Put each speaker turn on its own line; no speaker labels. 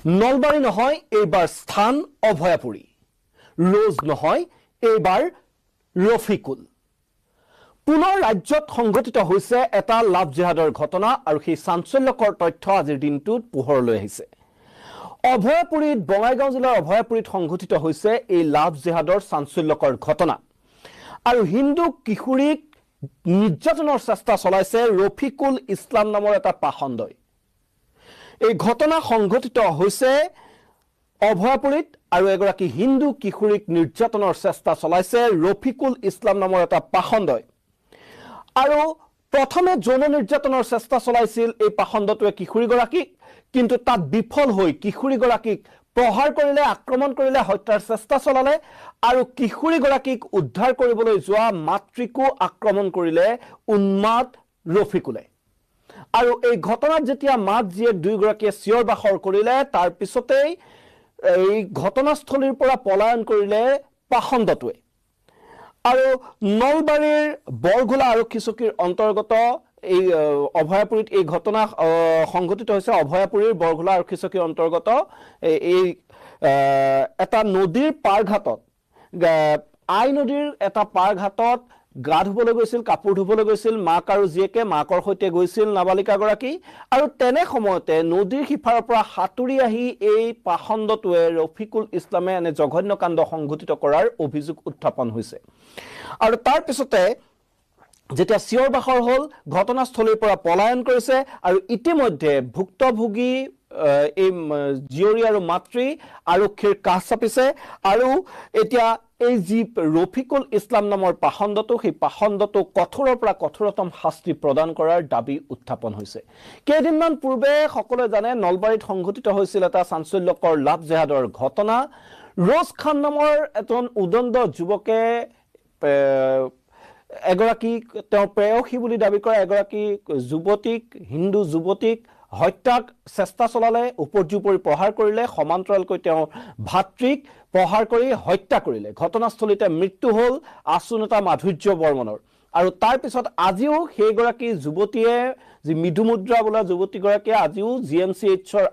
নলবাৰী নহয় এইবাৰ স্থান অভয়াপুৰী, ৰোজ নহয় এইবাৰ ৰফিকুল। পুনৰ ৰাজ্যত সংঘটিত হৈছে এটা লাভ জেহাদৰ ঘটনা আৰু সেই চাঞ্চল্যকৰ তথ্য আজিৰ দিনটোত পোহৰলৈ আহিছে। অভয়াপুৰীত বঙাইগাঁও জিলাৰ অভয়াপুৰীত সংঘটিত হৈছে এই লাভ জেহাদৰ চাঞ্চল্যকৰ ঘটনা আৰু হিন্দু কিশোৰীক নিৰ্যাতনৰ চেষ্টা চলাইছে ৰফিকুল ইছলাম নামৰ এটা পাখণ্ডই। এই ঘটনা সংঘটিত হৈছে অভয়াপুৰীত আৰু এগৰাকী হিন্দু কিশোৰীক নিৰ্যাতনৰ চেষ্টা চলাইছে ৰফিকুল ইছলাম নামৰ এটা পাখণ্ডই। আৰু প্ৰথমে যৌন নিৰ্যাতনৰ চেষ্টা চলাইছিল এই পাখণ্ডটোৱে কিশোৰীগৰাকীক, কিন্তু তাত বিফল হৈ কিশোৰীগৰাকীক প্ৰহাৰ কৰিলে, আক্ৰমণ কৰিলে, হত্যাৰ চেষ্টা চলালে আৰু কিশোৰীগৰাকীক উদ্ধাৰ কৰিবলৈ যোৱা মাতৃকো আক্ৰমণ কৰিলে উন্মাদ ৰফিকুলে। আৰু এই ঘটনাত যেতিয়া মাত জীয়েক দুয়োগৰাকীয়ে চিঞৰ বাখৰ কৰিলে, তাৰ পিছতেই এই ঘটনাস্থলীৰ পৰা পলায়ন কৰিলে পাখণ্ডটোৱে। আৰু নলবাৰীৰ বৰঘোলা আৰক্ষী চকীৰ অন্তৰ্গত এই অভয়াপুৰীত এই ঘটনা সংঘটিত হৈছে। অভয়াপুৰীৰ বৰঘোলা আৰক্ষী চকীৰ অন্তৰ্গত এই এটা নদীৰ পাৰঘাটত, আই নদীৰ এটা পাৰঘাটত গা ধুবলৈ গৈছিল, কাপোৰ ধুবলৈ গৈছিল মাক আৰু জীয়েকে। মাকৰ সৈতে গৈছিল নাবালিকাগৰাকী আৰু তেনে সময়তে নদীৰ সিপাৰৰ পৰা সাঁতুৰি আহি এই পাখণ্ডটোৱে ৰফিকুল ইছলামে এনে জঘন্য কাণ্ড সংঘটিত কৰাৰ অভিযোগ উত্থাপন হৈছে। আৰু তাৰ পিছতে যেতিয়া চিঞৰ বাখৰ হ'ল, ঘটনাস্থলীৰ পৰা পলায়ন কৰিছে আৰু ইতিমধ্যে ভুক্তভোগী এই জীয়ৰী আৰু মাতৃ আৰক্ষীৰ কাষ চাপিছে। আৰু এতিয়া এই যি ৰফিকুল ইছলাম নামৰ পাখণ্ডটো, সেই পাখণ্ডটো কঠোৰৰ পৰা কঠোৰতম শাস্তি প্ৰদান কৰাৰ দাবী উত্থাপন হৈছে। কেইদিনমান পূৰ্বে সকলোৱে জানে নলবাৰীত সংঘটিত হৈছিল এটা চাঞ্চল্যকৰ লাভ জেহাদৰ ঘটনা। ৰোজ খান নামৰ এজন উদণ্ড যুৱকে এগৰাকী তেওঁৰ প্ৰেয়সী বুলি দাবী কৰা এগৰাকী যুৱতীক, হিন্দু যুৱতীক হত্যাক চেষ্টা চলালে, উপৰ্যুপৰি প্ৰহাৰ কৰিলে, সমান্তৰালকৈ তেওঁৰ ভাতৃক প্ৰহাৰ কৰি হত্যা কৰিলে। ঘটনাস্থলীতে মৃত্যু হ'ল আচুনেতা মাধুৰ্য বৰ্মনৰ। আৰু তাৰ পিছত আজিও সেইগৰাকী যুৱতীয়ে, যি মৃদুমুদ্ৰা বোলা যুৱতীগৰাকীয়ে আজিও GMCHৰ